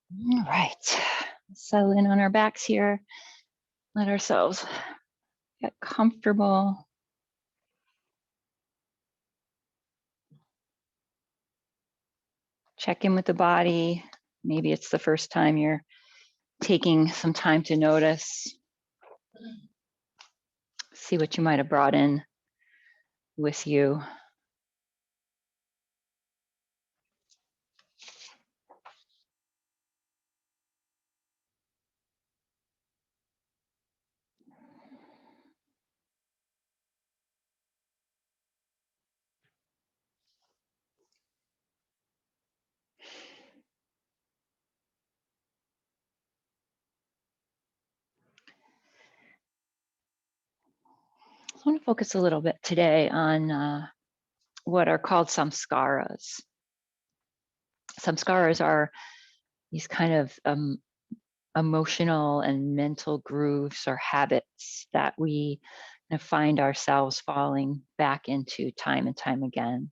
All right. Settle in on our backs here. Let ourselves get comfortable. Check in with the body. Maybe it's the first time you're taking some time to notice. See what you might have brought in with you. I want to focus a little bit today on what are called samskaras. Samskaras are these kind of emotional and mental grooves or habits that we find ourselves falling back into time and time again.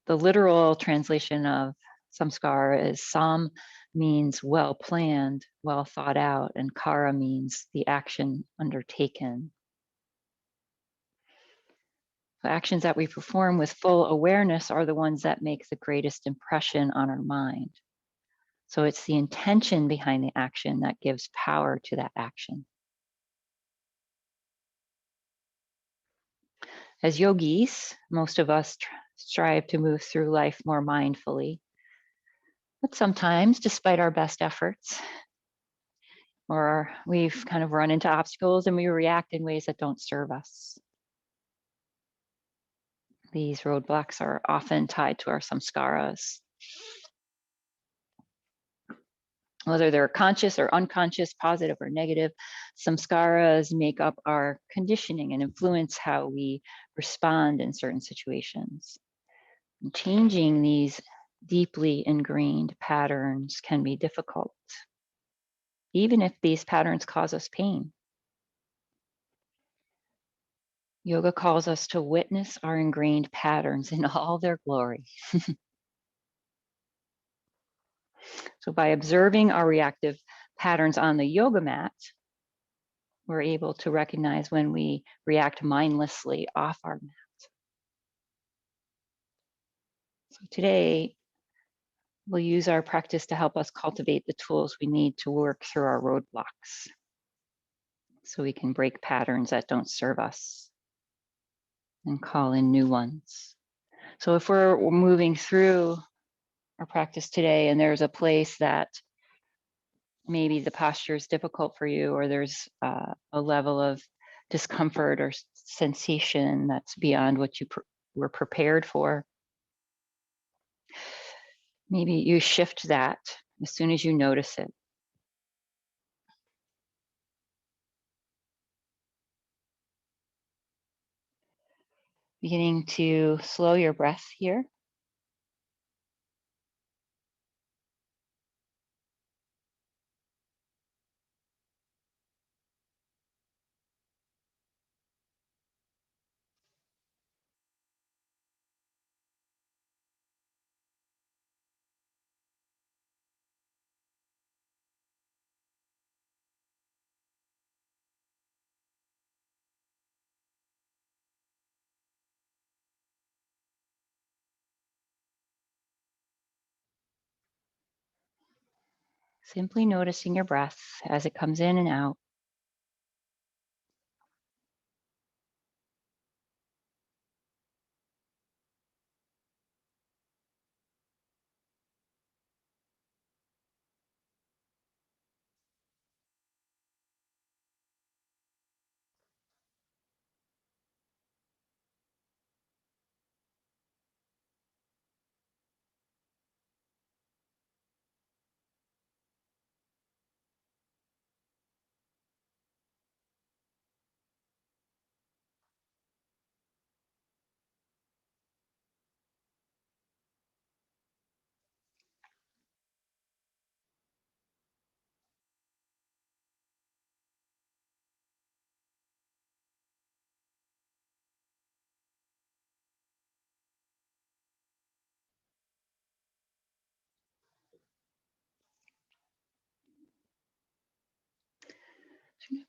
The literal translation of samskara is sam means well planned, well thought out, and kara means the action undertaken. The actions that we perform with full awareness are the ones that make the greatest impression on our mind. So it's the intention behind the action that gives power to that action. As yogis, most of us strive to move through life more mindfully, but sometimes, despite our best efforts, or we've kind of run into obstacles and we react in ways that don't serve us. These roadblocks are often tied to our samskaras. Whether they're conscious or unconscious, positive or negative, samskaras make up our conditioning and influence how we respond in certain situations. And changing these deeply ingrained patterns can be difficult, even if these patterns cause us pain. Yoga calls us to witness our ingrained patterns in all their glory. So by observing our reactive patterns on the yoga mat, we're able to recognize when we react mindlessly off our mat. So today, we'll use our practice to help us cultivate the tools we need to work through our roadblocks so we can break patterns that don't serve us and call in new ones. So if we're moving through our practice today and there's a place that maybe the posture is difficult for you, or there's a level of discomfort or sensation that's beyond what you were prepared for, maybe you shift that as soon as you notice it. Beginning to slow your breath here. Simply noticing your breath as it comes in and out.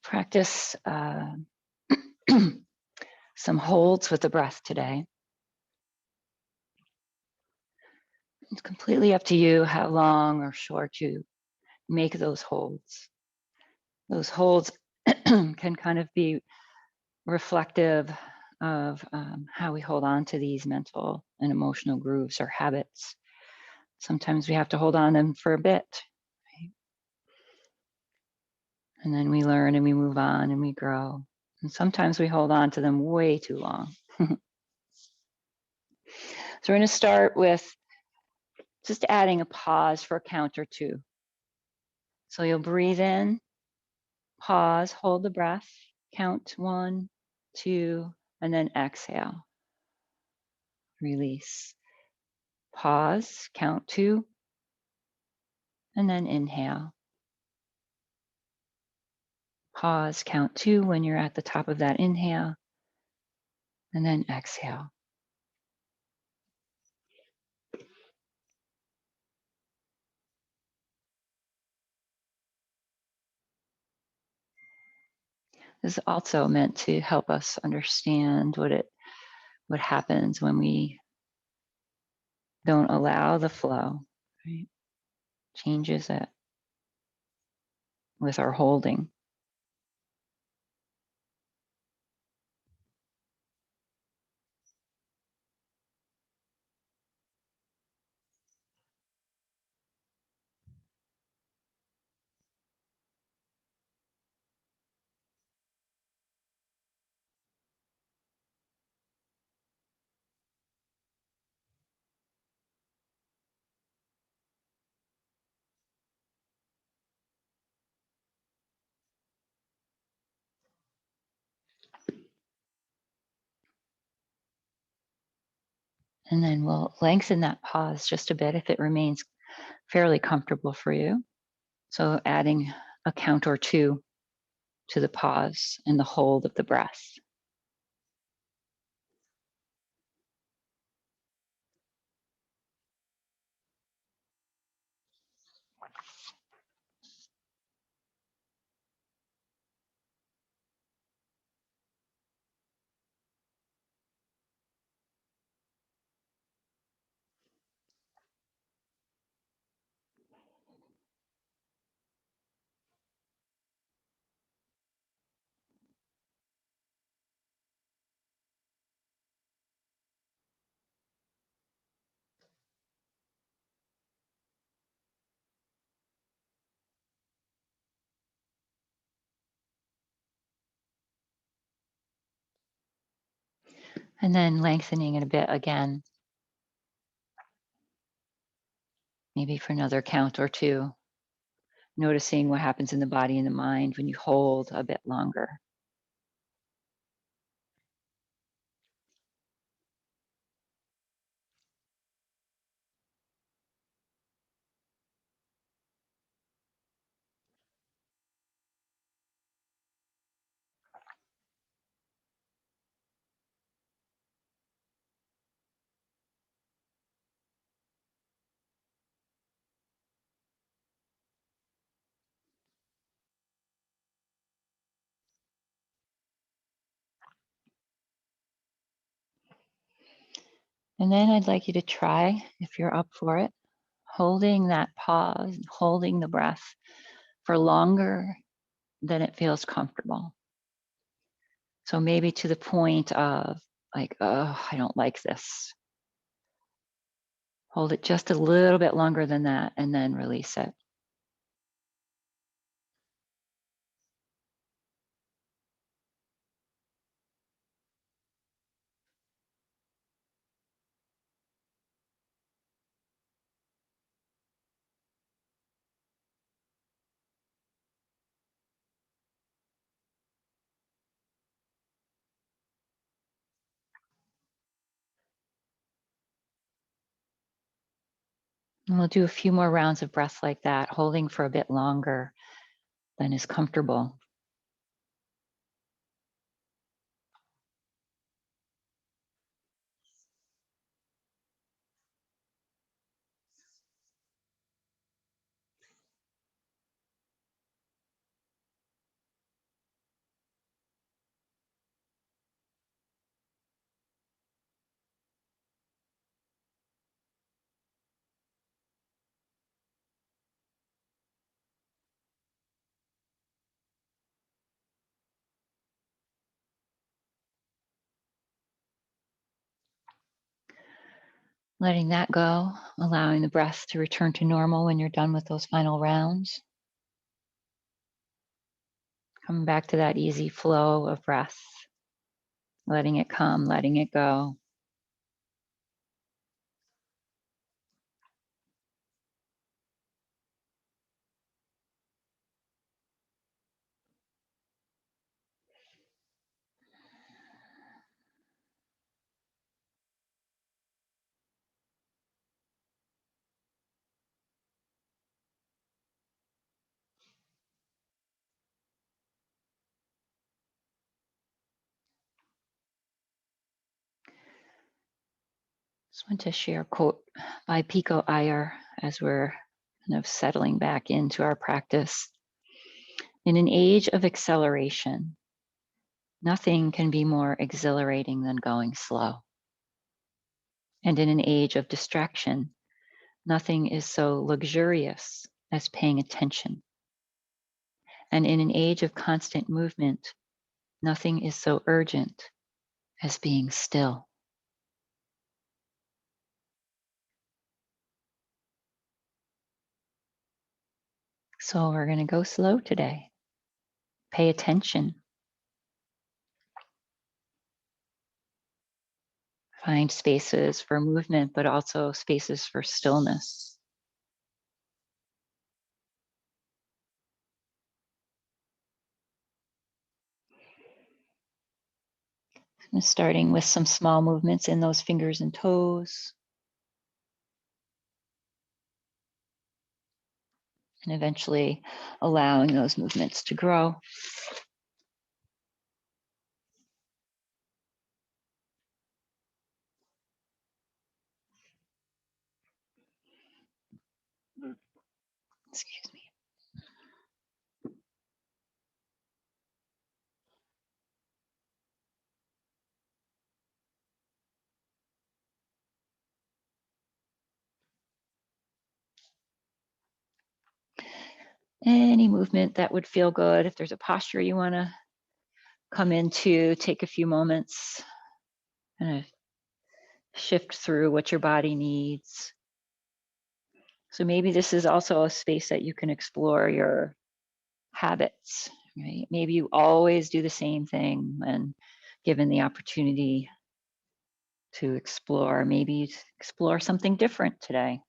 Practice some holds with the breath today. It's completely up to you how long or short you make those holds. Those holds can kind of be reflective of how we hold on to these mental and emotional grooves or habits. Sometimes we have to hold on to them for a bit, right? And then we learn and we move on and we grow. And sometimes we hold on to them way too long. So we're going to start with just adding a pause for a count or two. So you'll breathe in, pause, hold the breath, count 1, 2, and then exhale. Release. Pause, count 2, and then inhale. Pause, count 2 when you're at the top of that inhale, and then exhale. This is also meant to help us understand what happens when we don't allow the flow, right? Changes it with our holding. And then we'll lengthen that pause just a bit if it remains fairly comfortable for you. So adding a count or 2 to the pause and the hold of the breath. And then lengthening it a bit again, maybe for another count or 2, noticing what happens in the body and the mind when you hold a bit longer. And then I'd like you to try, if you're up for it, holding that pause, holding the breath for longer than it feels comfortable. So maybe to the point of like, oh, I don't like this. Hold it just a little bit longer than that and then release it. And we'll do a few more rounds of breath like that, holding for a bit longer than is comfortable. Letting that go, allowing the breath to return to normal when you're done with those final rounds. Coming back to that easy flow of breath, letting it come, letting it go. Just want to share a quote by Pico Iyer as we're kind of settling back into our practice. In an age of acceleration, nothing can be more exhilarating than going slow. And in an age of distraction, nothing is so luxurious as paying attention. And in an age of constant movement, nothing is so urgent as being still. So we're going to go slow today. Pay attention. Find spaces for movement, but also spaces for stillness. And starting with some small movements in those fingers and toes. And eventually allowing those movements to grow. Excuse me. Any movement that would feel good. If there's a posture you want to come into, take a few moments, kind of shift through what your body needs. So maybe this is also a space that you can explore your habits, right? Maybe you always do the same thing when given the opportunity to explore. Maybe you explore something different today.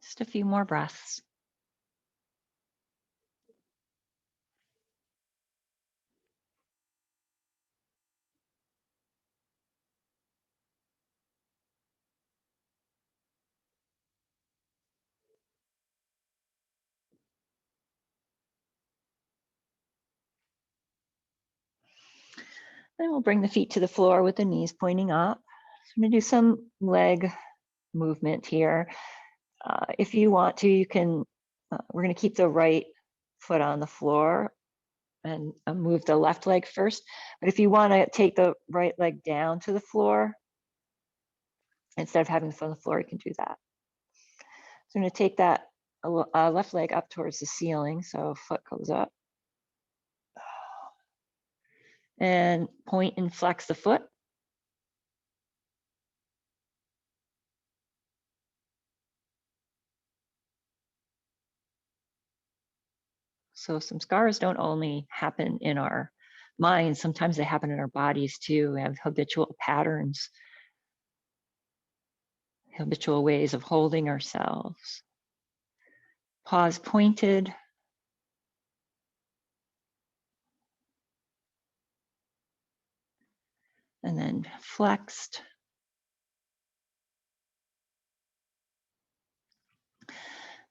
Just a few more breaths. Then we'll bring the feet to the floor with the knees pointing up. So I'm going to do some leg movement here. If you want to, you can, we're going to keep the right foot on the floor and move the left leg first. But if you want to take the right leg down to the floor, instead of having the foot on the floor, you can do that. So I'm going to take that left leg up towards the ceiling. So foot goes up. And point and flex the foot. So samskaras don't only happen in our minds, sometimes they happen in our bodies too. We have habitual patterns, habitual ways of holding ourselves. Paws pointed. And then flexed.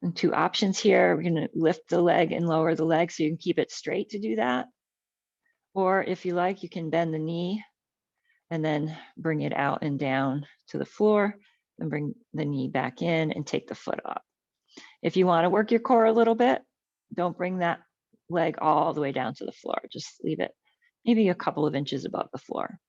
And two options here. We're going to lift the leg and lower the leg so you can keep it straight to do that. Or if you like, you can bend the knee and then bring it out and down to the floor and bring the knee back in and take the foot up. If you want to work your core a little bit, don't bring that leg all the way down to the floor. Just leave it maybe a couple of inches above the floor.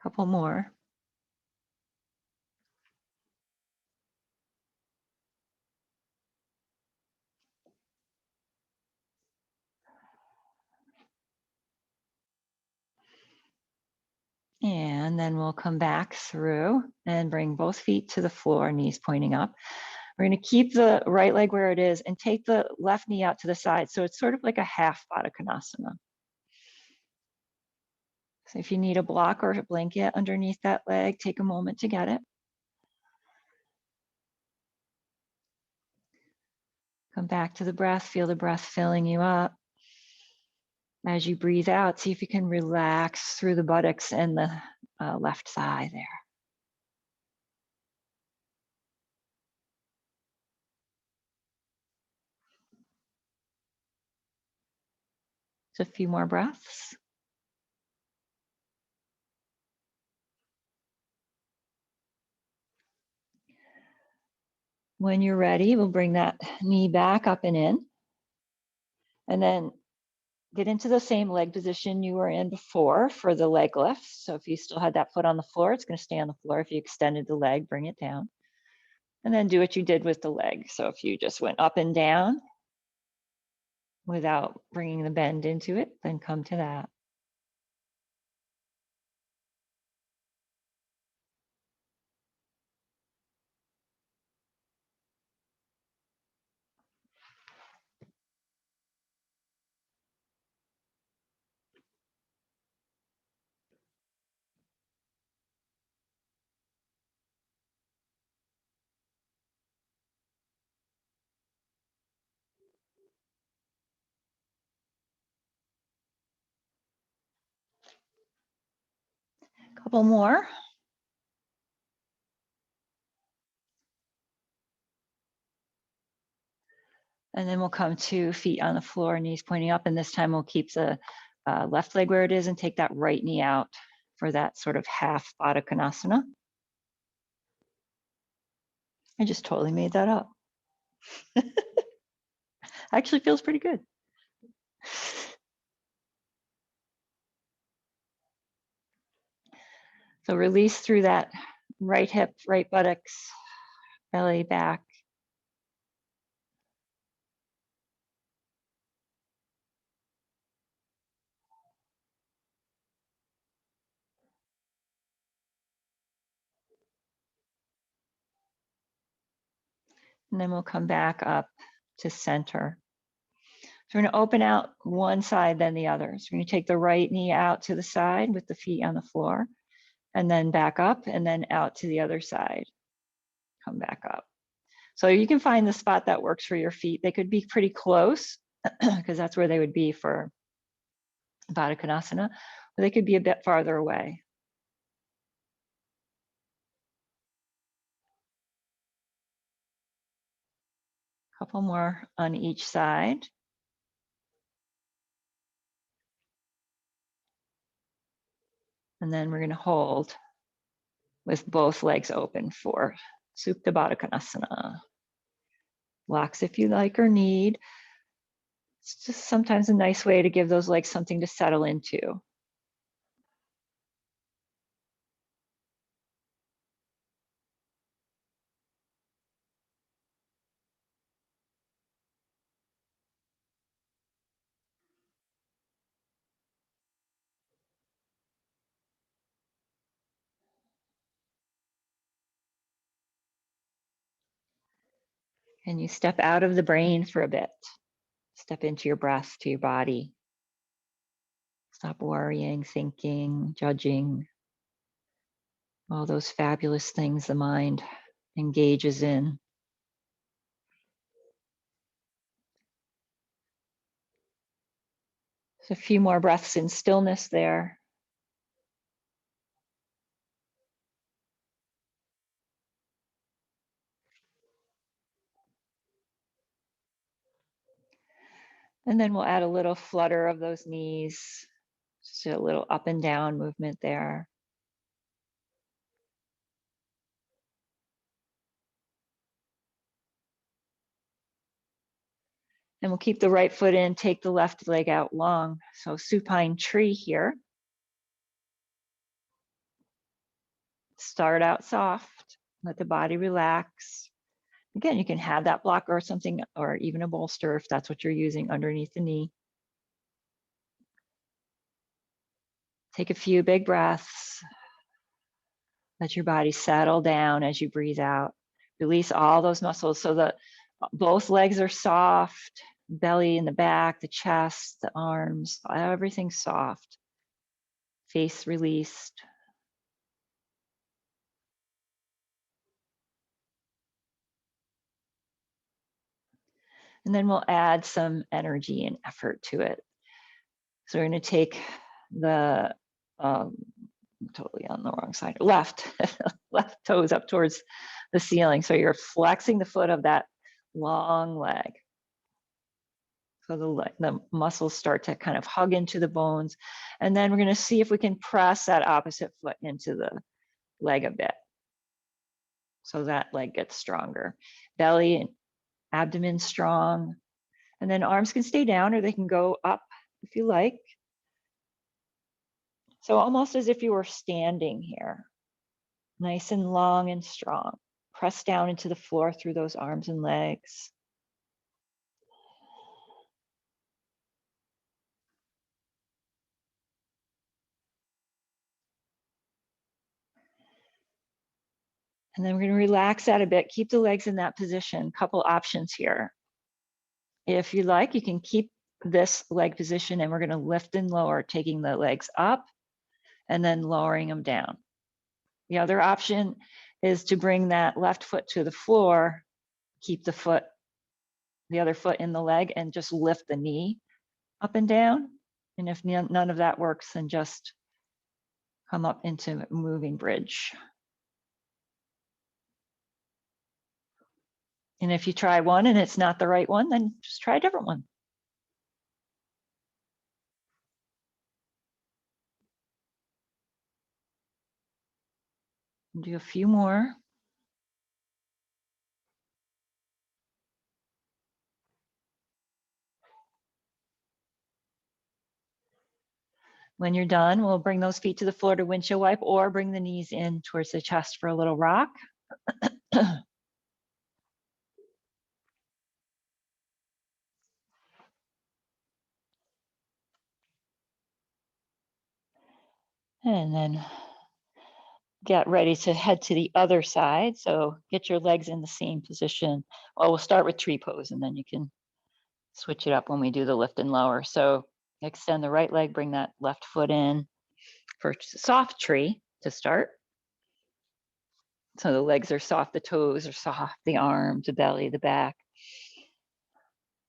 Couple more. And then we'll come back through and bring both feet to the floor, knees pointing up. We're going to keep the right leg where it is and take the left knee out to the side. So it's sort of like a half Baddha Konasana. So if you need a block or a blanket underneath that leg, take a moment to get it. Come back to the breath, feel the breath filling you up. As you breathe out, see if you can relax through the buttocks and the left thigh there. Just a few more breaths. When you're ready, we'll bring that knee back up and in. And then get into the same leg position you were in before for the leg lifts. So if you still had that foot on the floor, it's going to stay on the floor. If you extended the leg, bring it down. And then do what you did with the leg. So if you just went up and down without bringing the bend into it, then come to that. Couple more. And then we'll come to feet on the floor, knees pointing up. And this time we'll keep the left leg where it is and take that right knee out for that sort of half Baddha Konasana. I just totally made that up. Actually feels pretty good. So release through that right hip, right buttocks, belly back. And then we'll come back up to center. So we're going to open out one side, then the other. So we're going to take the right knee out to the side with the feet on the floor, and then back up, and then out to the other side. Come back up. So you can find the spot that works for your feet. They could be pretty close because that's where they would be for Baddha Konasana, or they could be a bit farther away. Couple more on each side. And then we're going to hold with both legs open for Supta Baddha Konasana. Blocks if you like or need. It's just sometimes a nice way to give those legs something to settle into. And you step out of the brain for a bit. Step into your breath, to your body. Stop worrying, thinking, judging. All those fabulous things the mind engages in. So a few more breaths in stillness there. And then we'll add a little flutter of those knees, just a little up and down movement there. And we'll keep the right foot in, take the left leg out long. So supine tree here. Start out soft, let the body relax. Again, you can have that blocker or something, or even a bolster if that's what you're using underneath the knee. Take a few big breaths. Let your body settle down as you breathe out. Release all those muscles so that both legs are soft, belly in the back, the chest, the arms, everything's soft. Face released. And then we'll add some energy and effort to it. So we're going to take the totally on the wrong side, left toes up towards the ceiling. So you're flexing the foot of that long leg. So the muscles start to kind of hug into the bones. And then we're going to see if we can press that opposite foot into the leg a bit. So that leg gets stronger. Belly and abdomen strong. And then arms can stay down or they can go up if you like. So almost as if you were standing here, nice and long and strong. Press down into the floor through those arms and legs. And then we're going to relax that a bit. Keep the legs in that position. Couple options here. If you like, you can keep this leg position and we're going to lift and lower, taking the legs up and then lowering them down. The other option is to bring that left foot to the floor, keep the other foot in the leg and just lift the knee up and down. And if none of that works, then just come up into moving bridge. And if you try one and it's not the right one, then just try a different one. Do a few more. When you're done, we'll bring those feet to the floor to windshield wipe or bring the knees in towards the chest for a little rock. And then get ready to head to the other side. So get your legs in the same position. Well, we'll start with tree pose and then you can switch it up when we do the lift and lower. So extend the right leg, bring that left foot in for soft tree to start. So the legs are soft, the toes are soft, the arms, the belly, the back.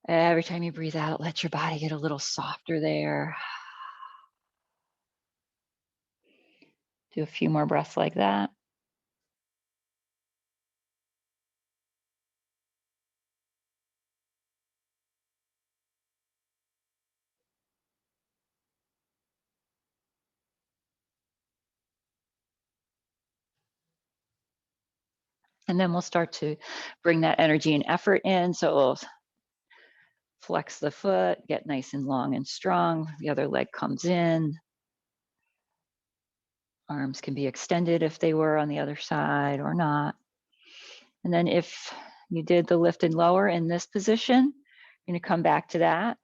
Every time you breathe out, let your body get a little softer there. Do a few more breaths like that. And then we'll start to bring that energy and effort in. So we'll flex the foot, get nice and long and strong. The other leg comes in. Arms can be extended if they were on the other side or not. And then if you did the lift and lower in this position, you're going to come back to that.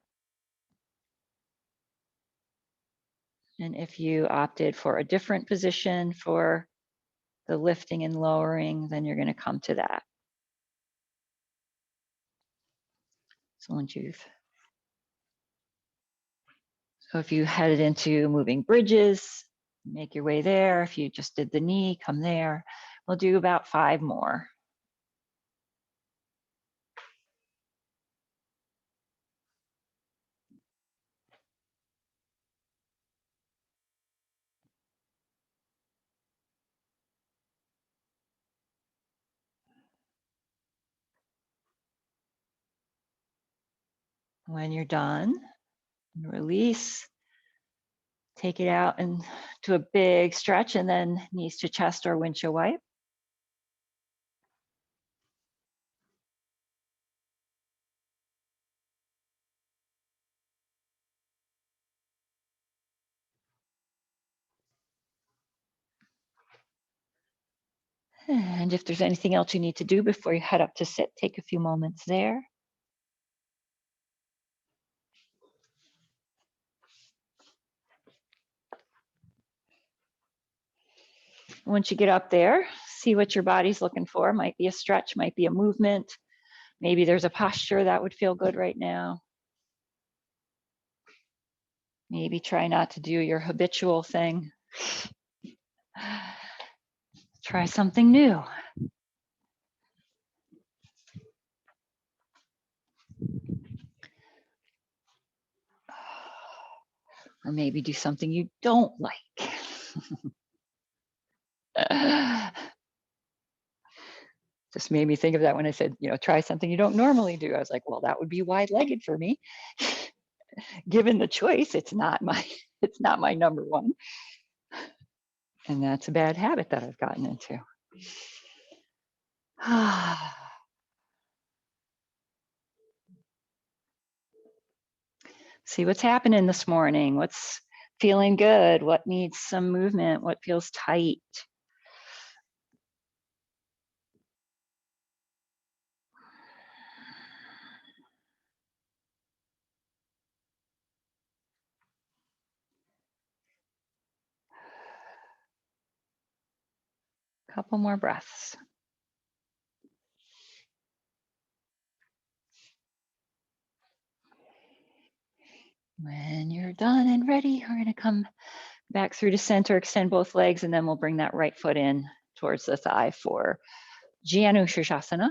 And if you opted for a different position for the lifting and lowering, then you're going to come to that. So if you headed into moving bridges, make your way there. If you just did the knee, come there. We'll do about 5 more. When you're done, release, take it out and to a big stretch and then knees to chest or windshield wipe. And if there's anything else you need to do before you head up to sit, take a few moments there. Once you get up there, see what your body's looking for. Might be a stretch, might be a movement. Maybe there's a posture that would feel good right now. Maybe try not to do your habitual thing. Try something new. Or maybe do something you don't like. Just made me think of that when I said, try something you don't normally do. I was like, well, that would be wide-legged for me. Given the choice, it's not my number one. And that's a bad habit that I've gotten into. See what's happening this morning. What's feeling good? What needs some movement? What feels tight? Couple more breaths. When you're done and ready, we're going to come back through to center, extend both legs, and then we'll bring that right foot in towards the thigh for Janu Shirshasana.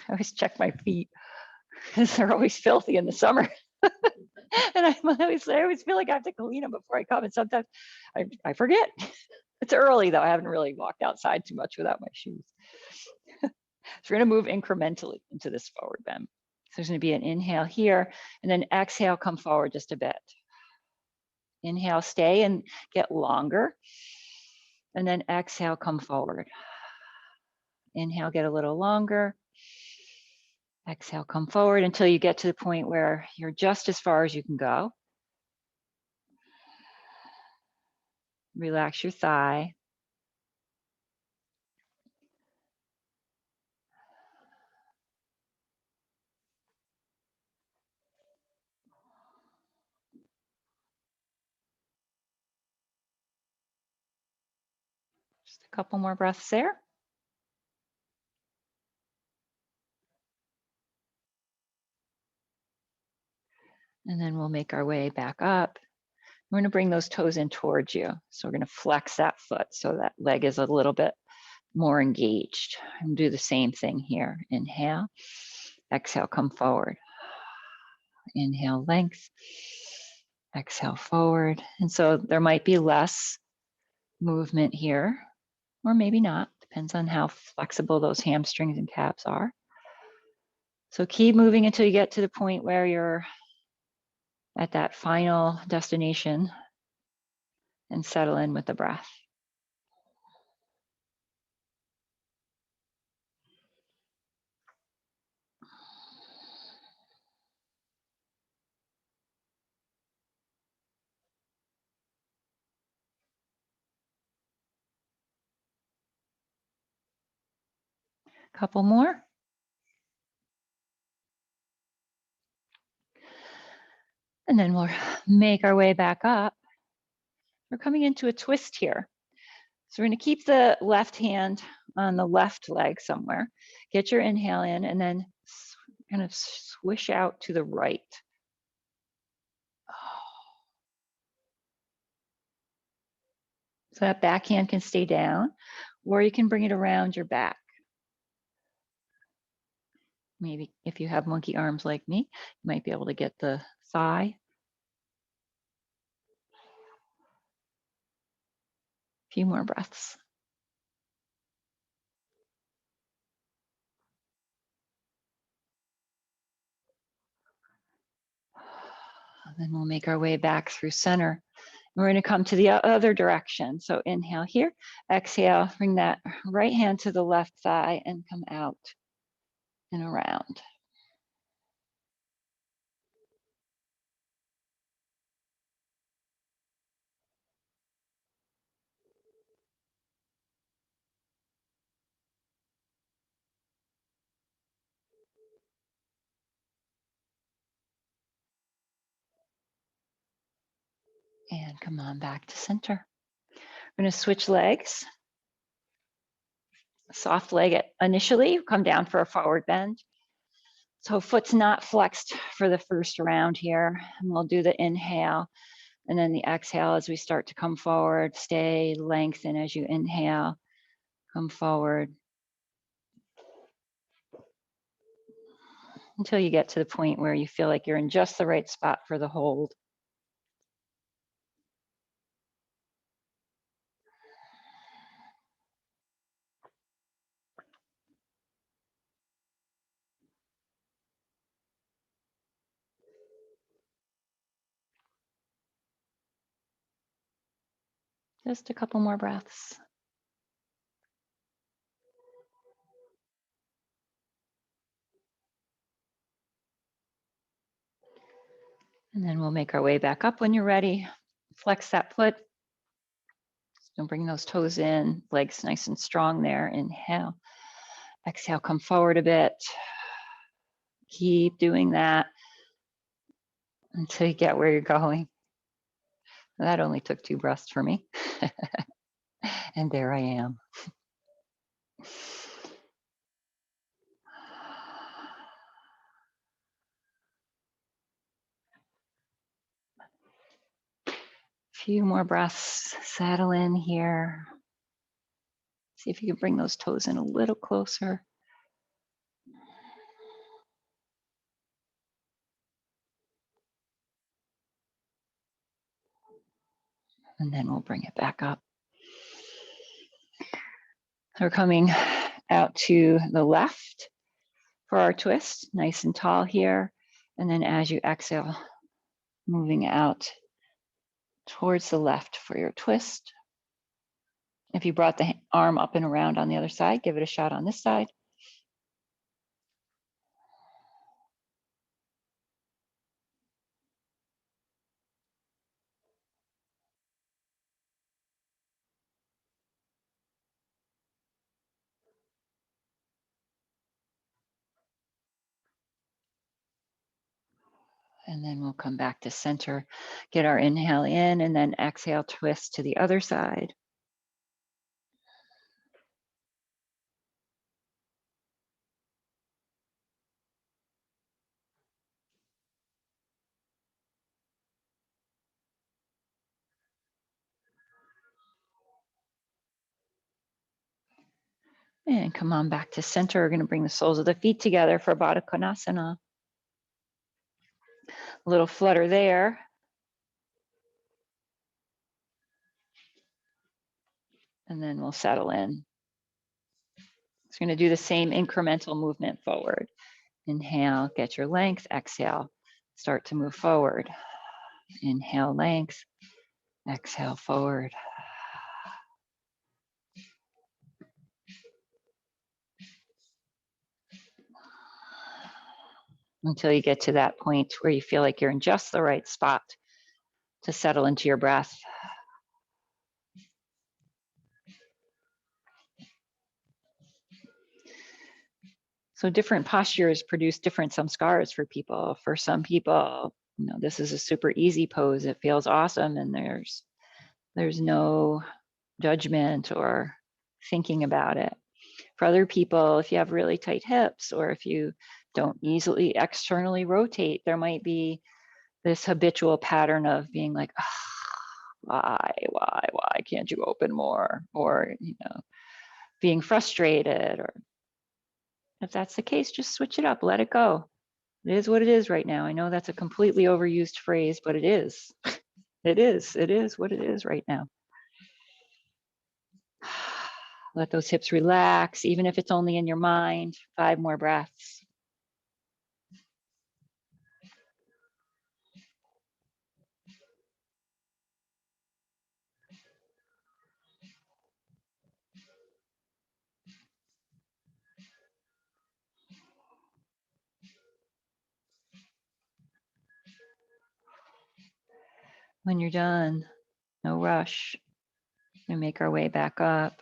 I always check my feet because they're always filthy in the summer. And I always feel like I have to clean them before I come. And sometimes I forget. It's early though. I haven't really walked outside too much without my shoes. So we're going to move incrementally into this forward bend. So there's going to be an inhale here, and then exhale, come forward just a bit. Inhale, stay and get longer. And then exhale, come forward. Inhale, get a little longer. Exhale, come forward until you get to the point where you're just as far as you can go. Relax your thigh. Just a couple more breaths there. And then we'll make our way back up. We're going to bring those toes in towards you. So we're going to flex that foot so that leg is a little bit more engaged. And do the same thing here. Inhale, exhale, come forward. Inhale, length. Exhale, forward. And so there might be less movement here, or maybe not. Depends on how flexible those hamstrings and calves are. So keep moving until you get to the point where you're at that final destination and settle in with the breath. Couple more. And then we'll make our way back up. We're coming into a twist here. So we're going to keep the left hand on the left leg somewhere. Get your inhale in and then kind of swish out to the right. So that back hand can stay down, or you can bring it around your back. Maybe if you have monkey arms like me, you might be able to get the thigh. A few more breaths. Then we'll make our way back through center. We're going to come to the other direction. So inhale here, exhale, bring that right hand to the left thigh and come out and around. And come on back to center. We're going to switch legs. Soft leg initially, come down for a forward bend. So foot's not flexed for the first round here. And we'll do the inhale and then the exhale as we start to come forward. Stay, lengthen as you inhale, come forward. Until you get to the point where you feel like you're in just the right spot for the hold. Just a couple more breaths. And then we'll make our way back up when you're ready. Flex that foot. Don't bring those toes in, legs nice and strong there. Inhale. Exhale, come forward a bit. Keep doing that until you get where you're going. That only took 2 breaths for me. And there I am. Few more breaths, settle in here. See if you can bring those toes in a little closer. And then we'll bring it back up. We're coming out to the left for our twist, nice and tall here. And then as you exhale, moving out towards the left for your twist. If you brought the arm up and around on the other side, give it a shot on this side. And then we'll come back to center, get our inhale in, and then exhale, twist to the other side. And come on back to center. We're going to bring the soles of the feet together for Baddha Konasana. A little flutter there. And then we'll settle in. It's going to do the same incremental movement forward. Inhale, get your length. Exhale, start to move forward. Inhale, length. Exhale, forward. Until you get to that point where you feel like you're in just the right spot to settle into your breath. So different postures produce different samskaras for people. For some people, this is a super easy pose. It feels awesome, and there's no judgment or thinking about it. For other people, if you have really tight hips or if you don't easily externally rotate, there might be this habitual pattern of being like, why can't you open more? Or, being frustrated. Or if that's the case, just switch it up, let it go. It is what it is right now. I know that's a completely overused phrase, but it is. It is what it is right now. Let those hips relax, even if it's only in your mind. 5 more breaths. When you're done, no rush. We'll make our way back up.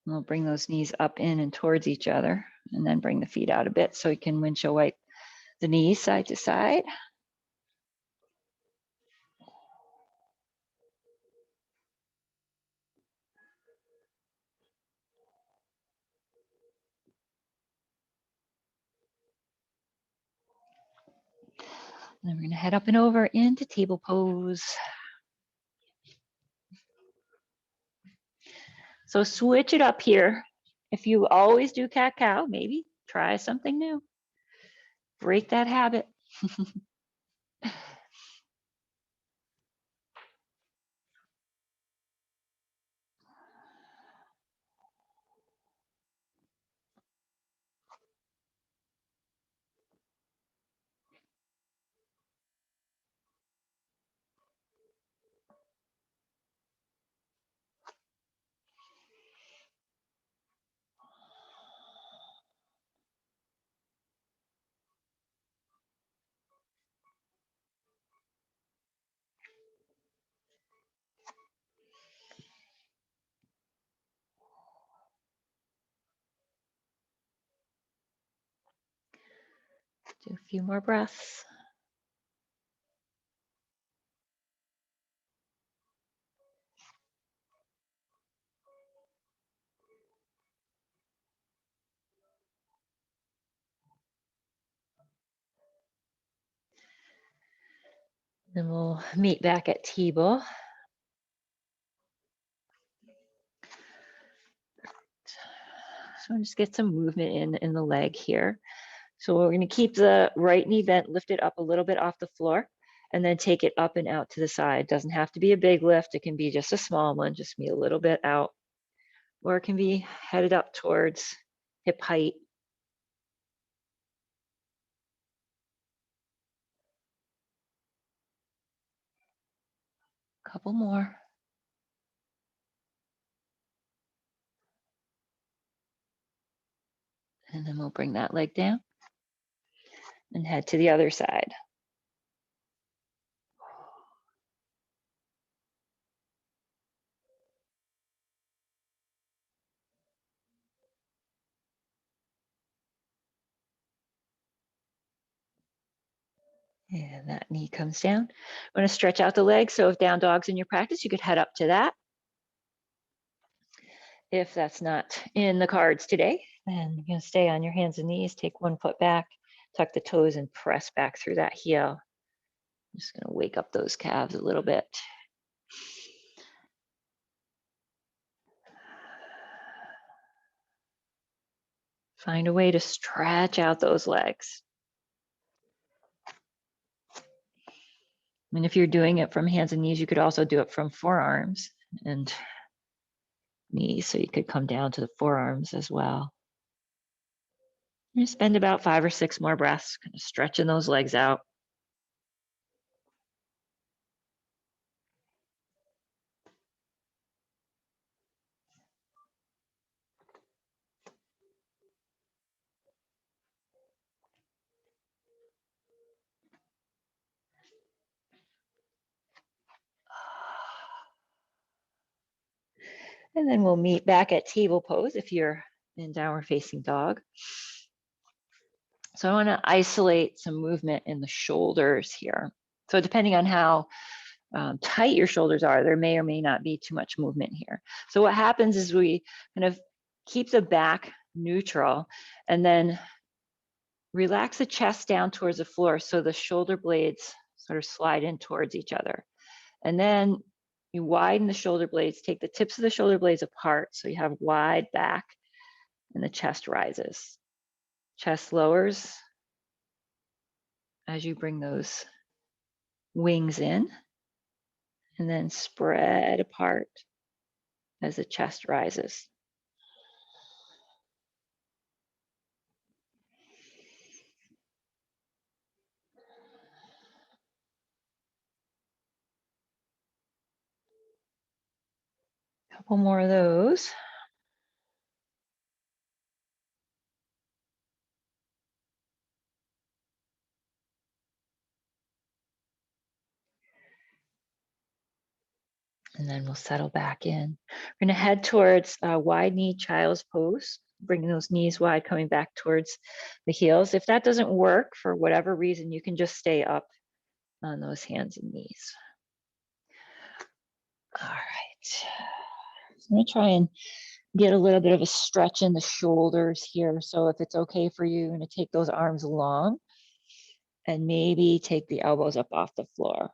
We'll bring those knees up in and towards each other, and then bring the feet out a bit so you can windshield wipe the knees side to side. And then we're going to head up and over into table pose. So switch it up here. If you always do cat-cow, maybe try something new. Break that habit. Do a few more breaths. Then we'll meet back at table. So just get some movement in the leg here. So we're going to keep the right knee bent, lift it up a little bit off the floor, and then take it up and out to the side. Doesn't have to be a big lift. It can be just a small one, just be a little bit out. Or it can be headed up towards hip height. Couple more. And then we'll bring that leg down and head to the other side. And that knee comes down. We're going to stretch out the legs. So if down dog's in your practice, you could head up to that. If that's not in the cards today, then you're going to stay on your hands and knees, take one foot back, tuck the toes and press back through that heel. I'm just going to wake up those calves a little bit. Find a way to stretch out those legs. And if you're doing it from hands and knees, you could also do it from forearms and knees. So you could come down to the forearms as well. You spend about 5 or 6 more breaths, kind of stretching those legs out. And then we'll meet back at table pose if you're in downward facing dog. So I want to isolate some movement in the shoulders here. So depending on how tight your shoulders are, there may or may not be too much movement here. So what happens is we kind of keep the back neutral and then relax the chest down towards the floor so the shoulder blades sort of slide in towards each other. And then you widen the shoulder blades, take the tips of the shoulder blades apart so you have wide back and the chest rises. Chest lowers as you bring those wings in and then spread apart as the chest rises. Couple more of those. And then we'll settle back in. We're going to head towards wide knee child's pose, bringing those knees wide, coming back towards the heels. If that doesn't work for whatever reason, you can just stay up on those hands and knees. All right. So I'm going to try and get a little bit of a stretch in the shoulders here. So if it's okay for you, I'm going to take those arms long And maybe take the elbows up off the floor.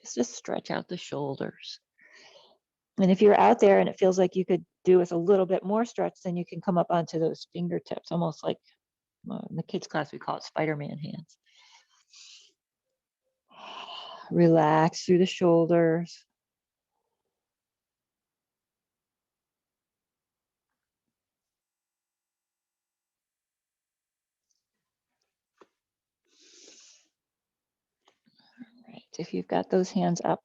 Just to stretch out the shoulders. And if you're out there and it feels like you could do with a little bit more stretch, then you can come up onto those fingertips, almost like in the kids' class, we call it Spider-Man hands. Relax through the shoulders. All right, if you've got those hands up,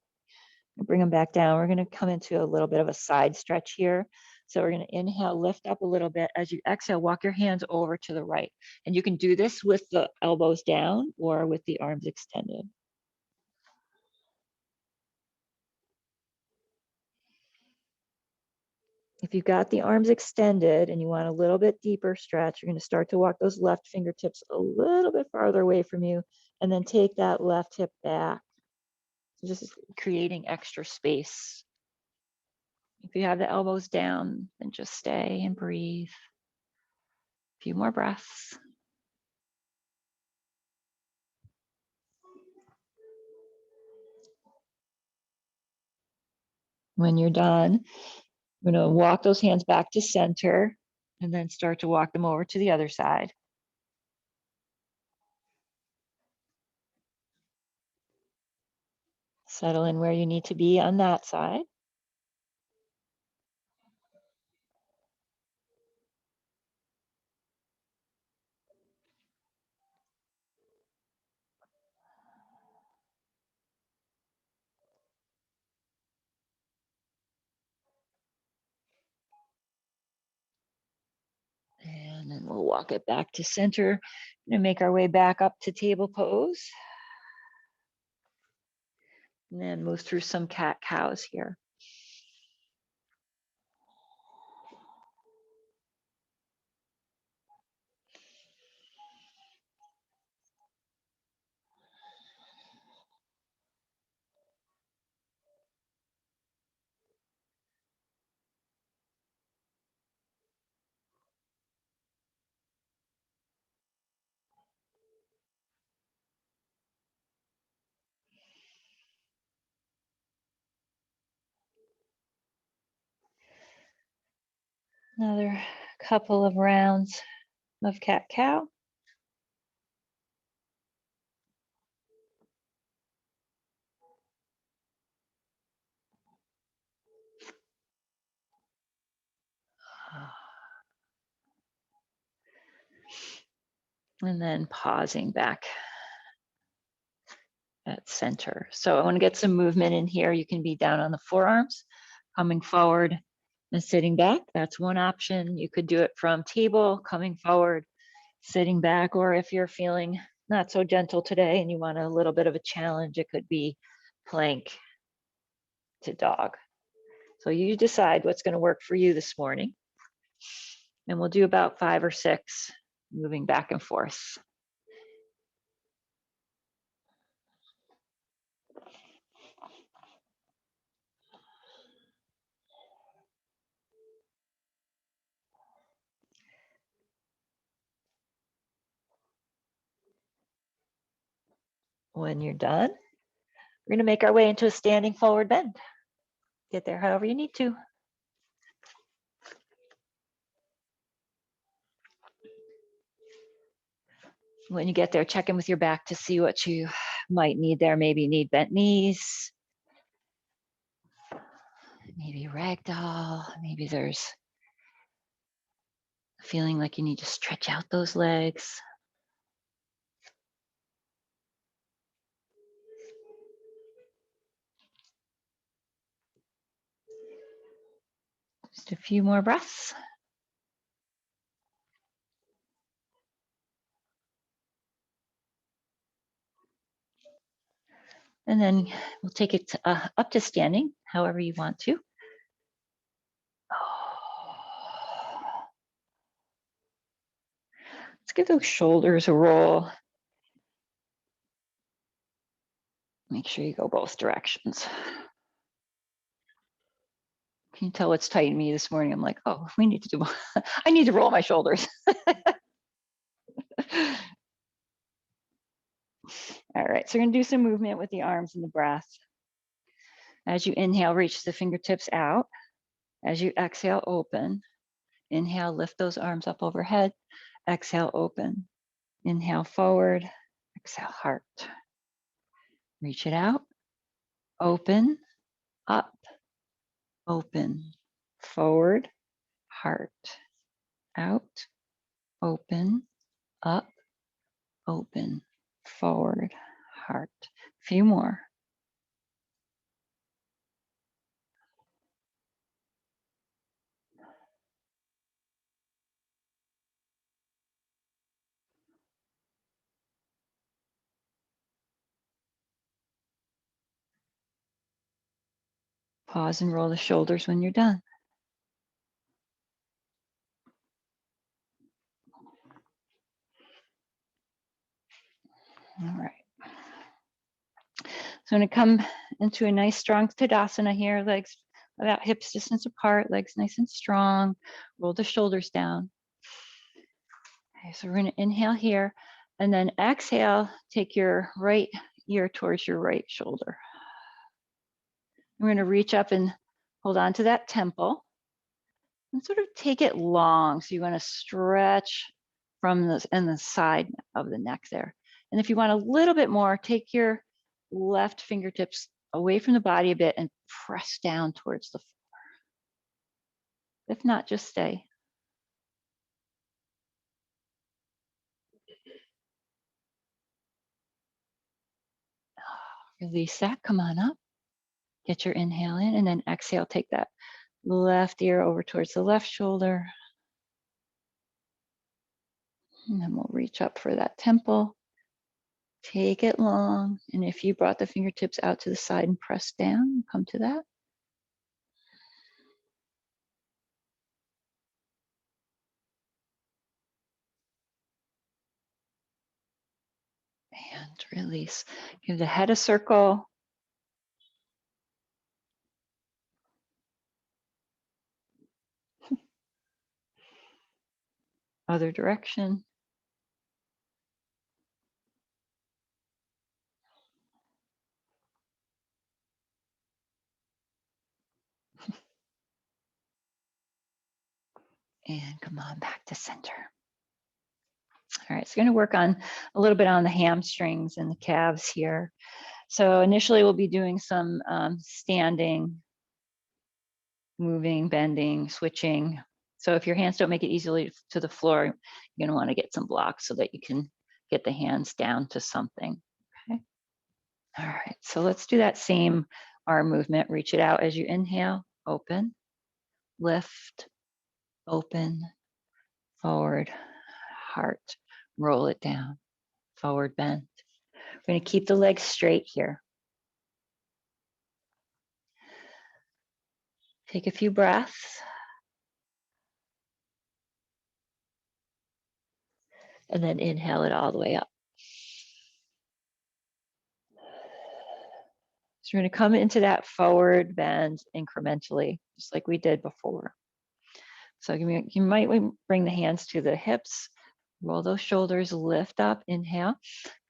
bring them back down. We're going to come into a little bit of a side stretch here. So we're going to inhale, lift up a little bit. As you exhale, walk your hands over to the right. And you can do this with the elbows down or with the arms extended. If you've got the arms extended and you want a little bit deeper stretch, you're going to start to walk those left fingertips a little bit farther away from you and then take that left hip back. So just creating extra space. If you have the elbows down, then just stay and breathe. A few more breaths. When you're done, we're going to walk those hands back to center and then start to walk them over to the other side. Settle in where you need to be on that side. And then we'll walk it back to center. We're going to make our way back up to table pose. And then move through some cat-cows here. Another couple of rounds of cat-cow. And then pausing back at center. So I want to get some movement in here. You can be down on the forearms, coming forward and sitting back. That's one option. You could do it from table, coming forward, sitting back, or if you're feeling not so gentle today and you want a little bit of a challenge, it could be plank to dog. So you decide what's going to work for you this morning. And we'll do about 5 or 6 moving back and forth. When you're done, we're going to make our way into a standing forward bend. Get there however you need to. When you get there, check in with your back to see what you might need there. Maybe you need bent knees, maybe ragdoll, maybe there's a feeling like you need to stretch out those legs. Just a few more breaths. And then we'll take it up to standing, however you want to. Let's give those shoulders a roll. Make sure you go both directions. Can you tell what's tight in me this morning? I'm like, oh, we need to do, I need to roll my shoulders. All right, so we're gonna do some movement with the arms and the breath. As you inhale, reach the fingertips out. As you exhale, open. Inhale, lift those arms up overhead. Exhale, open. Inhale, forward. Exhale, heart. Reach it out. Open, up, open, forward, heart. Out, open, up, open, forward, heart. Few more. Pause and roll the shoulders when you're done. All right. So I'm going to come into a nice strong Tadasana here, legs about hips distance apart, legs nice and strong. Roll the shoulders down. Okay, so we're going to inhale here and then exhale, take your right ear towards your right shoulder. We're going to reach up and hold on to that temple and sort of take it long. So you want to stretch from the side of the neck there. And if you want a little bit more, take your left fingertips away from the body a bit and press down towards the floor. If not, just stay. Release that, come on up. Get your inhale in and then exhale, take that left ear over towards the left shoulder. And then we'll reach up for that temple. Take it long. And if you brought the fingertips out to the side and press down, come to that. And release. Give the head a circle. Other direction. And come on back to center. All right, so we're going to work on a little bit on the hamstrings and the calves here. So initially we'll be doing some standing, moving, bending, switching. So if your hands don't make it easily to the floor, you're going to want to get some blocks so that you can get the hands down to something. Okay. All right, so let's do that same arm movement. Reach it out as you inhale, open, lift, open, forward, heart, roll it down, forward bend. We're going to keep the legs straight here. Take a few breaths. And then inhale it all the way up. So we're going to come into that forward bend incrementally, just like we did before. So you might bring the hands to the hips, roll those shoulders, lift up, inhale,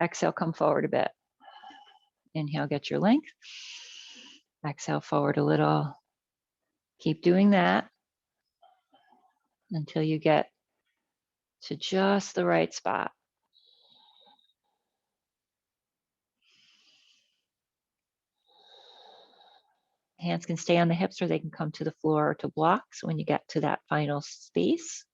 exhale, come forward a bit. Inhale, get your length. Exhale, forward a little. Keep doing that until you get to just the right spot. Hands can stay on the hips or they can come to the floor to block. So when you get to that final space,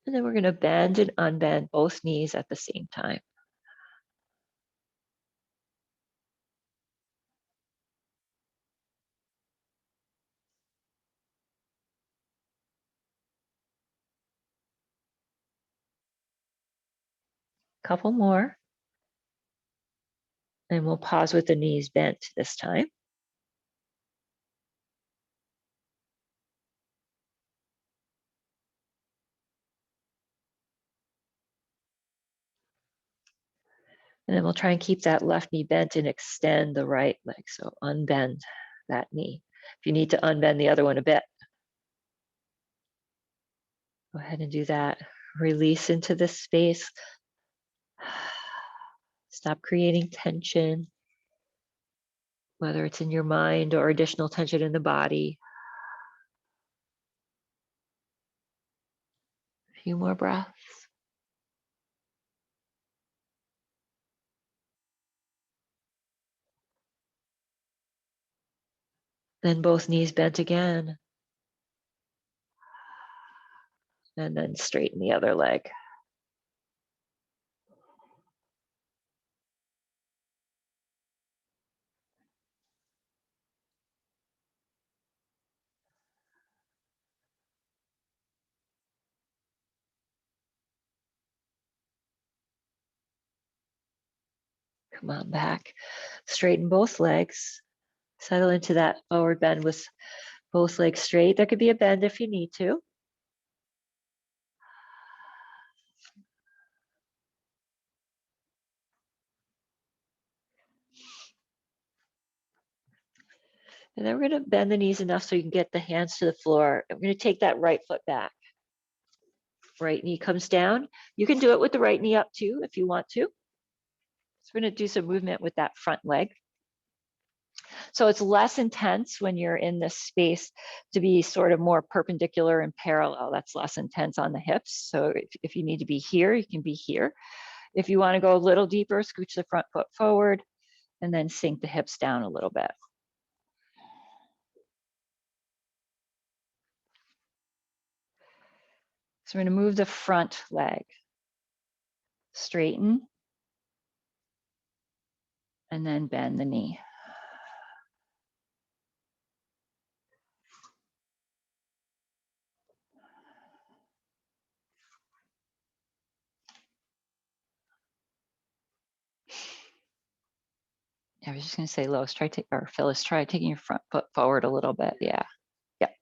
and then we're going to bend and unbend both knees at the same time. Couple more. And we'll pause with the knees bent this time. And then we'll try and keep that left knee bent and extend the right leg. So unbend that knee. If you need to unbend the other one a bit, go ahead and do that. Release into this space. Stop creating tension, whether it's in your mind or additional tension in the body. A few more breaths. Then both knees bent again. And then straighten the other leg. Come on back. Straighten both legs. Settle into that forward bend with both legs straight. There could be a bend if you need to. And then we're going to bend the knees enough so you can get the hands to the floor. I'm going to take that right foot back. Right knee comes down. You can do it with the right knee up too if you want to. So we're going to do some movement with that front leg. So it's less intense when you're in this space to be sort of more perpendicular and parallel. That's less intense on the hips. So if you need to be here, you can be here. If you want to go a little deeper, scooch the front foot forward and then sink the hips down a little bit. So we're going to move the front leg. Straighten. And then bend the knee. I was just going to say, Lois, or Phyllis, try taking your front foot forward a little bit. Yeah. Yep.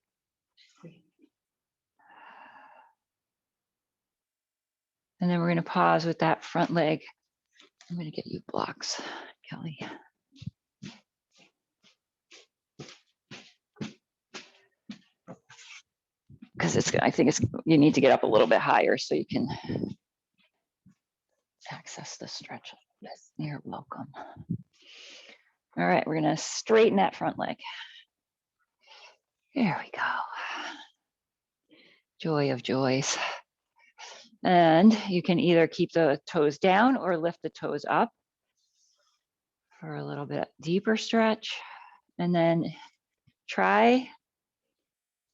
And then we're going to pause with that front leg. I'm going to get you blocks, Kelly. Because I think you need to get up a little bit higher so you can access the stretch. You're welcome. All right, we're going to straighten that front leg. There we go. Joy of joys. And you can either keep the toes down or lift the toes up for a little bit deeper stretch. And then try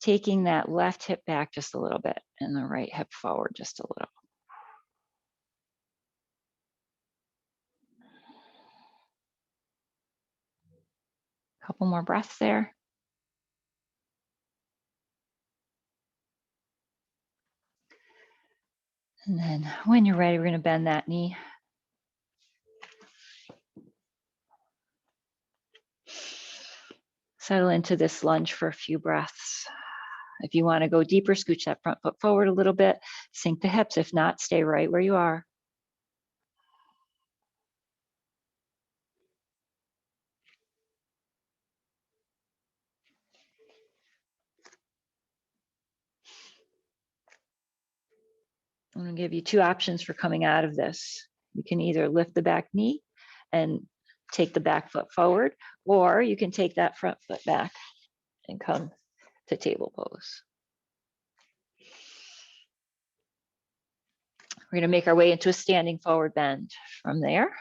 taking that left hip back just a little bit and the right hip forward just a little. Couple more breaths there. And then when you're ready, we're going to bend that knee. Settle into this lunge for a few breaths. If you want to go deeper, scooch that front foot forward a little bit, sink the hips. If not, stay right where you are. I'm going to give you two options for coming out of this. You can either lift the back knee and take the back foot forward, or you can take that front foot back and come to table pose. We're going to make our way into a standing forward bend from there.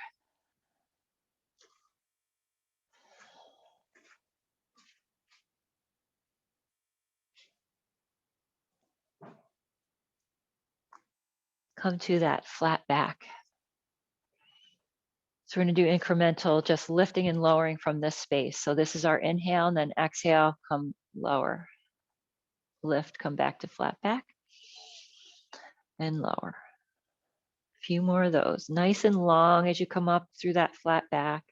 Come to that flat back. So we're going to do incremental, just lifting and lowering from this space. So this is our inhale, and then exhale, come lower. Lift, come back to flat back, and lower. A few more of those. Nice and long as you come up through that flat back,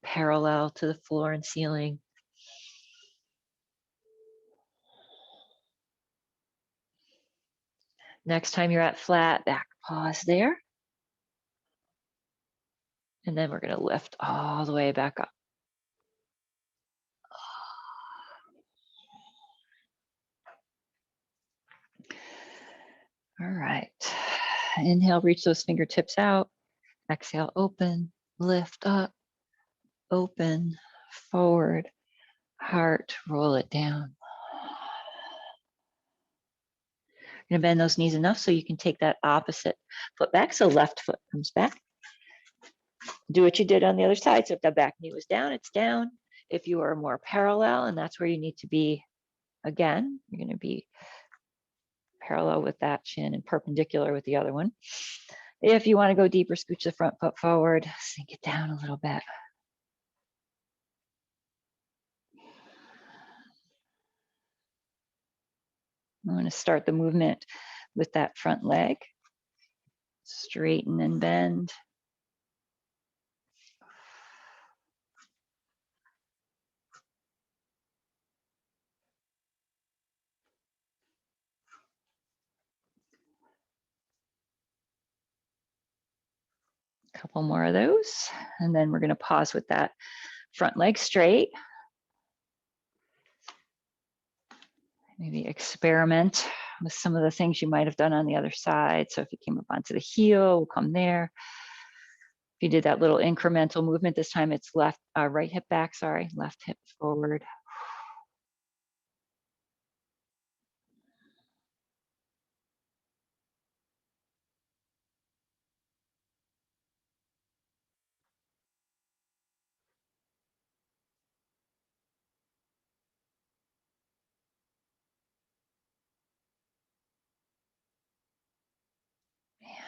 parallel to the floor and ceiling. Next time you're at flat back, pause there. And then we're going to lift all the way back up. All right. Inhale, reach those fingertips out. Exhale, open, lift up, open, forward, heart, roll it down. You're going to bend those knees enough so you can take that opposite foot back. So left foot comes back. Do what you did on the other side. So if the back knee was down, it's down. If you are more parallel, and that's where you need to be again, you're going to be parallel with that shin and perpendicular with the other one. If you want to go deeper, scooch the front foot forward, sink it down a little bit. I'm going to start the movement with that front leg. Straighten and bend. A couple more of those. And then we're going to pause with that front leg straight. Maybe experiment with some of the things you might have done on the other side. So if you came up onto the heel, we'll come there. If you did that little incremental movement, this time it's right hip back, sorry, left hip forward.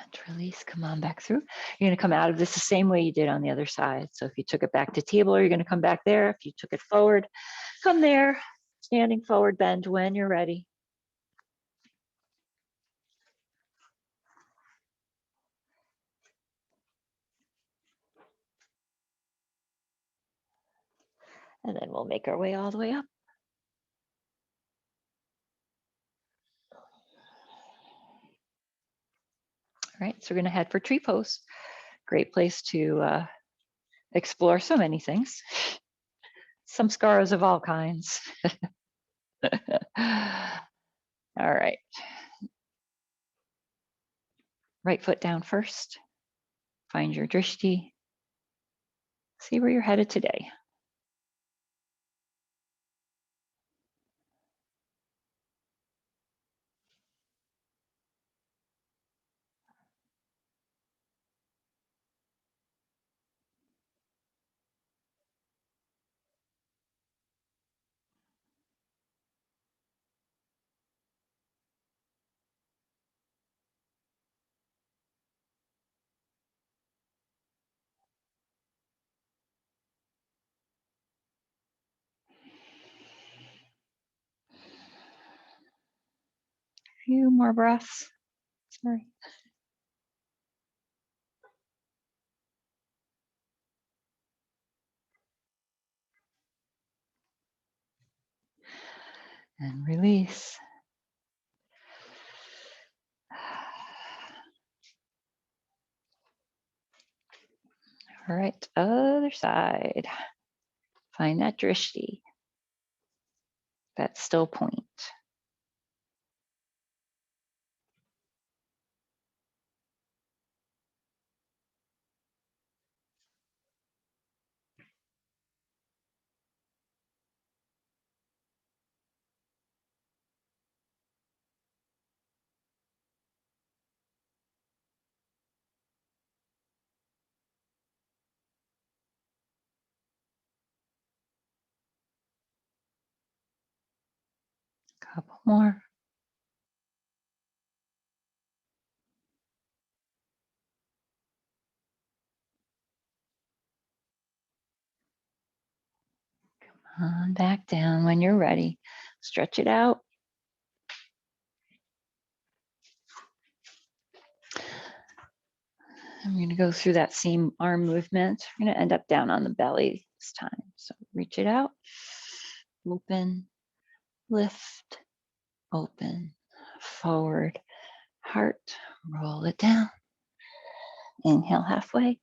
And release, come on back through. You're gonna come out of this the same way you did on the other side. So if you took it back to table, you're gonna come back there. If you took it forward, come there. Standing forward, bend when you're ready. And then we'll make our way all the way up. All right, so we're gonna head for tree pose. Great place to explore so many things. Samskaras of all kinds. All right. Right foot down first. Find your drishti. See where you're headed today. Few more breaths. Sorry. And release. All right, other side. Find that drishti, that still point. Couple more. Come on back down when you're ready. Stretch it out. I'm going to go through that same arm movement. I'm going to end up down on the belly this time. So reach it out, open, lift, open, forward, heart, roll it down. Inhale halfway.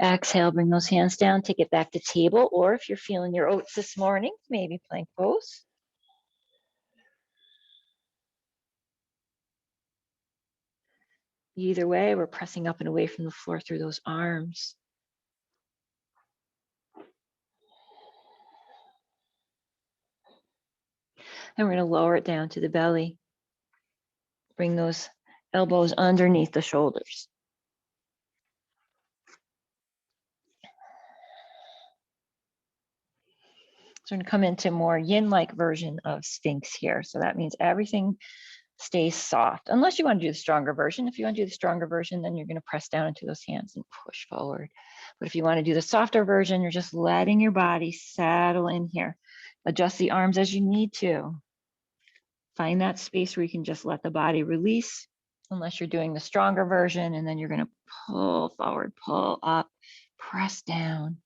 Exhale, bring those hands down, take it back to table, or if you're feeling your oats this morning, maybe plank pose. Either way, we're pressing up and away from the floor through those arms. And we're going to lower it down to the belly. Bring those elbows underneath the shoulders. So we're going to come into more yin-like version of Sphinx here. So that means everything stays soft, unless you want to do the stronger version. If you want to do the stronger version, then you're going to press down into those hands and push forward. But if you want to do the softer version, you're just letting your body settle in here. Adjust the arms as you need to. Find that space where you can just let the body release, unless you're doing the stronger version, and then you're going to pull forward, pull up, press down.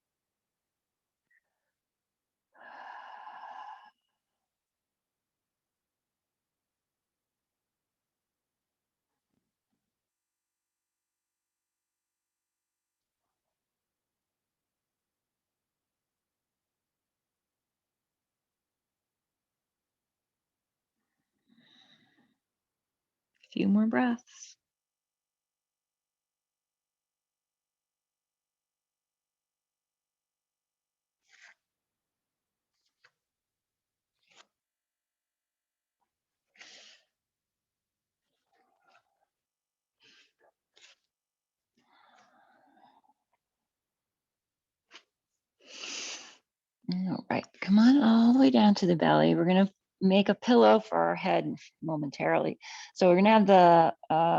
A few more breaths. All right, come on all the way down to the belly. We're going to make a pillow for our head momentarily. So we're going to have the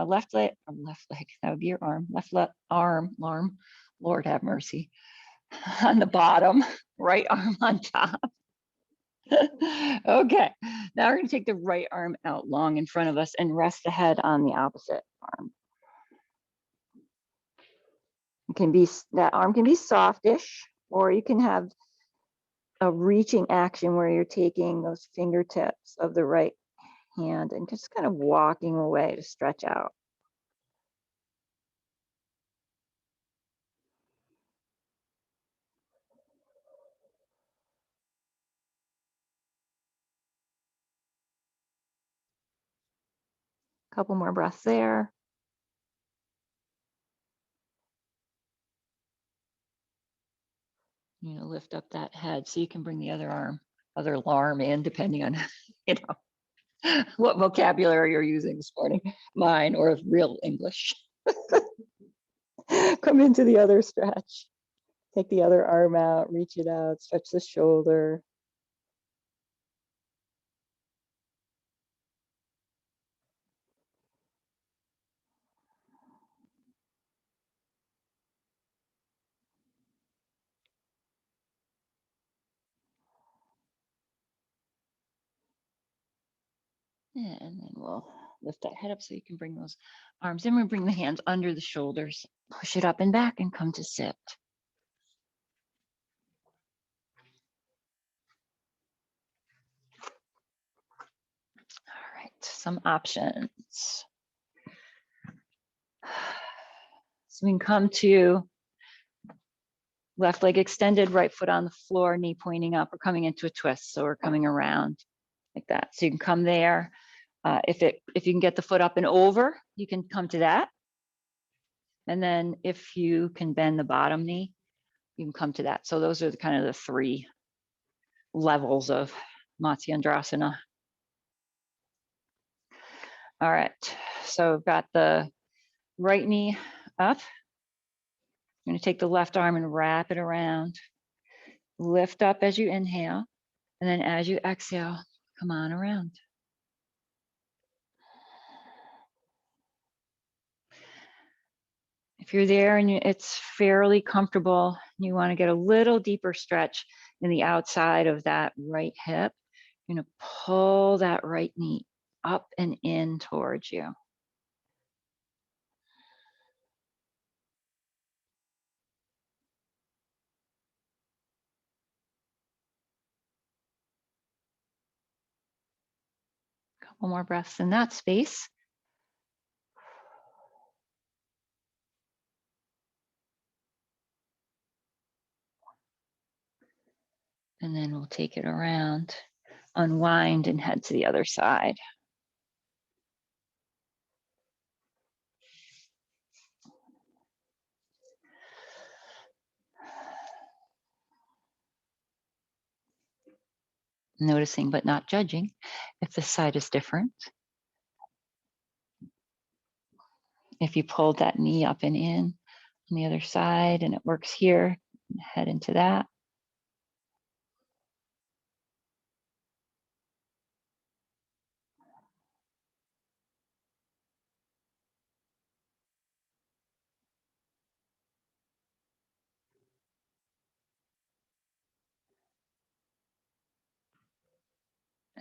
left leg, that would be your arm, arm, Lord have mercy, on the bottom, right arm on top. Okay, now we're going to take the right arm out long in front of us and rest the head on the opposite arm. That arm can be softish, or you can have a reaching action where you're taking those fingertips of the right hand and just kind of walking away to stretch out. Couple more breaths there. You know, lift up that head so you can bring the other arm in, depending on, what vocabulary you're using this morning, mine or real English. Come into the other stretch. Take the other arm out, reach it out, stretch the shoulder. And then we'll lift that head up so you can bring those arms in. We bring the hands under the shoulders, push it up and back and come to sit. All right, some options. So we can come to left leg extended, right foot on the floor, knee pointing up. We're coming into a twist, so we're coming around like that. So you can come there. If you can get the foot up and over, you can come to that. And then if you can bend the bottom knee, you can come to that. So those are kind of the three levels of Matsyendrasana. All right, so we've got the right knee up. I'm going to take the left arm and wrap it around. Lift up as you inhale, and then as you exhale, come on around. If you're there and it's fairly comfortable, you want to get a little deeper stretch in the outside of that right hip. You're going to pull that right knee up and in towards you. Couple more breaths in that space. And then we'll take it around, unwind, and head to the other side. Noticing but not judging if the side is different. If you pulled that knee up and in on the other side and it works here, head into that.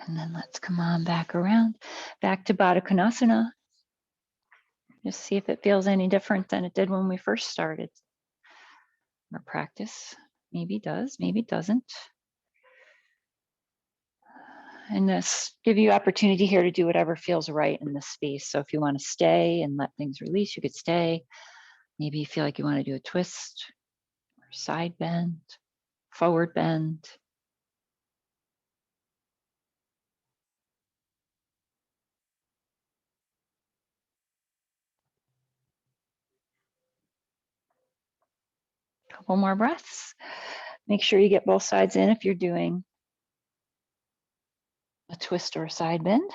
And then let's come on back around, back to Baddha Konasana. Just see if it feels any different than it did when we first started our practice. Maybe it does, maybe it doesn't. And this give you opportunity here to do whatever feels right in this space. So if you want to stay and let things release, you could stay. Maybe you feel like you want to do a twist or side bend, forward bend. Couple more breaths. Make sure you get both sides in if you're doing a twist or a side bend.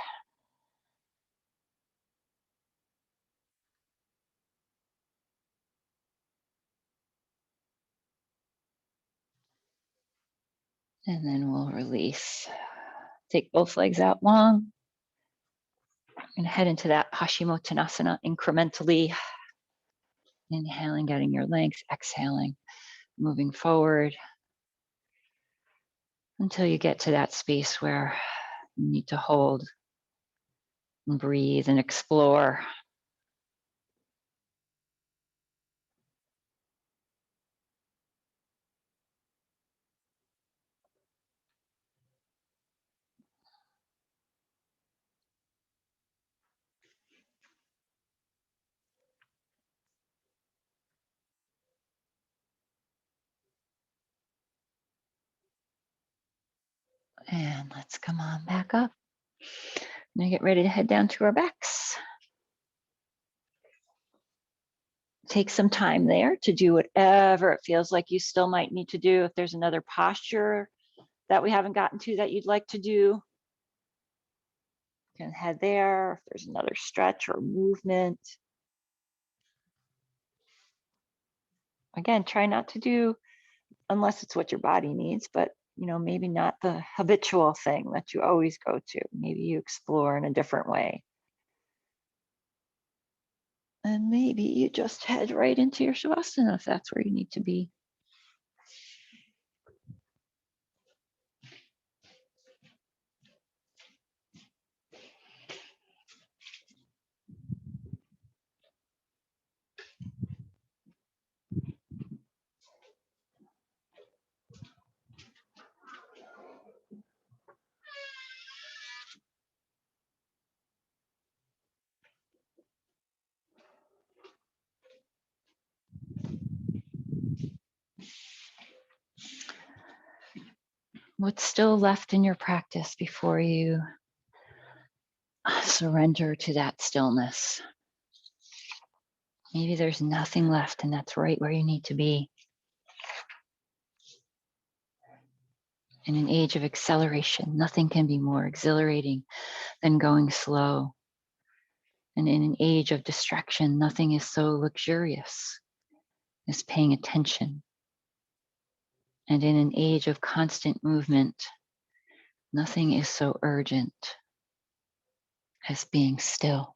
And then we'll release. Take both legs out long. And head into that Paschimottanasana incrementally. Inhaling, getting your length, exhaling, moving forward until you get to that space where you need to hold and breathe and explore. And let's come on back up. Now get ready to head down to our backs. Take some time there to do whatever it feels like you still might need to do. If there's another posture that we haven't gotten to that you'd like to do, you can head there. If there's another stretch or movement. Again, try not to do unless it's what your body needs, but maybe not the habitual thing that you always go to. Maybe you explore in a different way. And maybe you just head right into your Shavasana if that's where you need to be. What's still left in your practice before you surrender to that stillness? Maybe there's nothing left, and that's right where you need to be. In an age of acceleration, nothing can be more exhilarating than going slow. And in an age of distraction, nothing is so luxurious as paying attention. And in an age of constant movement, nothing is so urgent as being still.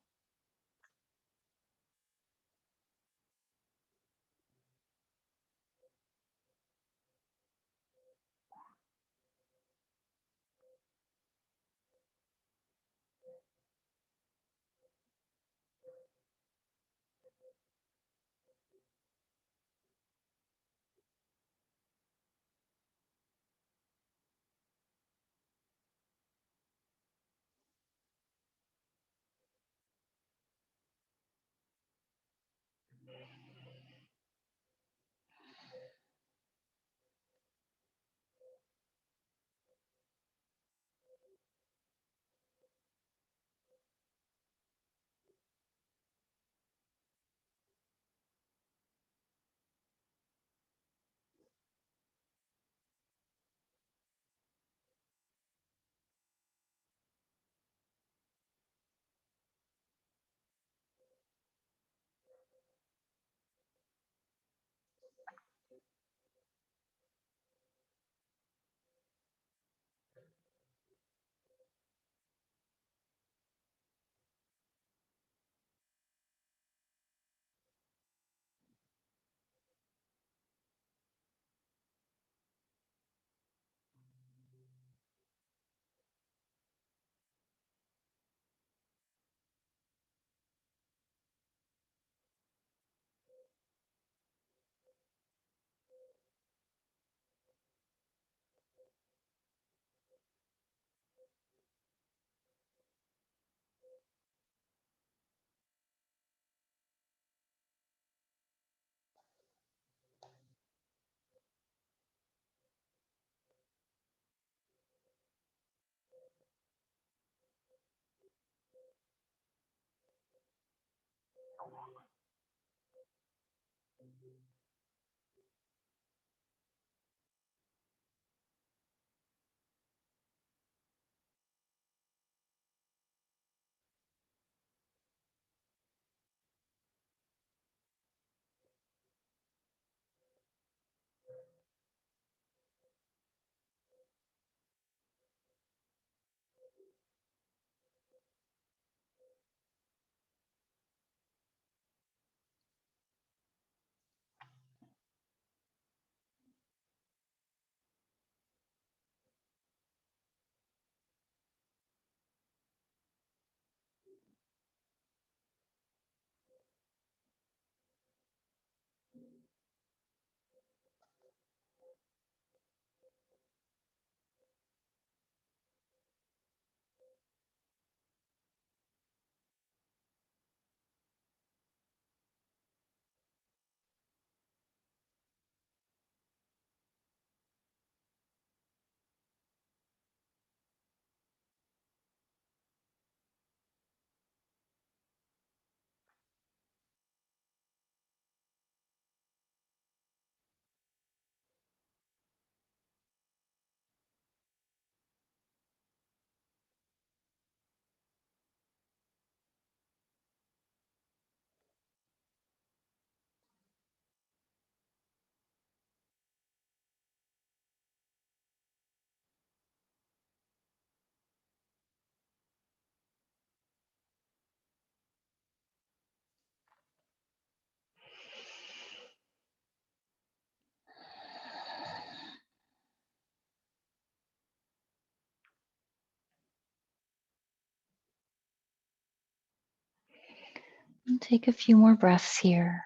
And take a few more breaths here.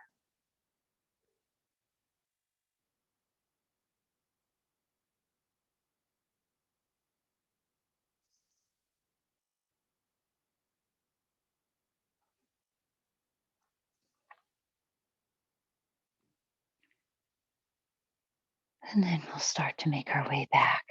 And then we'll start to make our way back.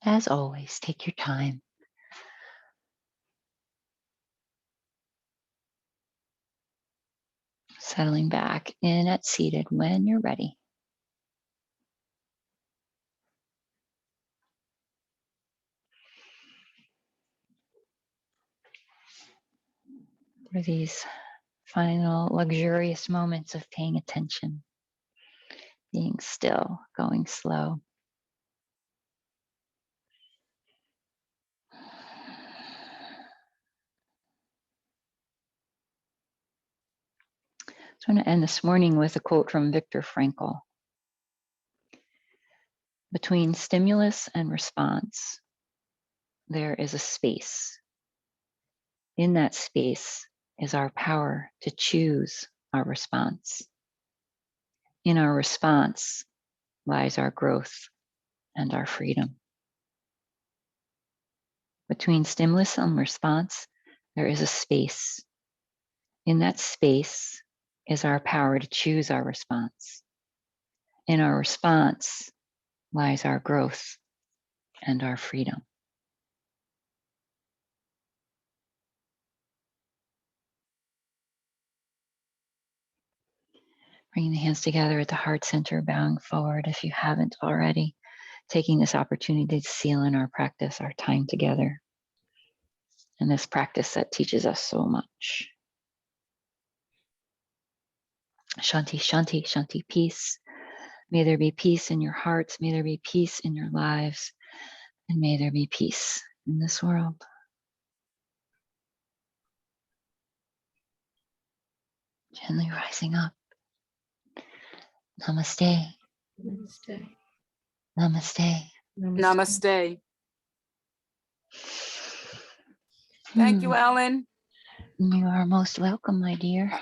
As always, take your time. Settling back in at seated when you're ready. For these final luxurious moments of paying attention, being still, going slow. So I'm going to end this morning with a quote from Viktor Frankl. Between stimulus and response, there is a space. In that space is our power to choose our response. In our response lies our growth and our freedom. Between stimulus and response, there is a space. In that space is our power to choose our response. In our response lies our growth and our freedom. Bringing the hands together at the heart center, bowing forward if you haven't already, taking this opportunity to seal in our practice, our time together, and this practice that teaches us so much. Shanti, Shanti, Shanti, peace. May there be peace in your hearts. May there be peace in your lives. And may there be peace in this world. Gently rising up. Namaste. Namaste. Namaste. Namaste. Thank you, Ellen. You are most welcome, my dear.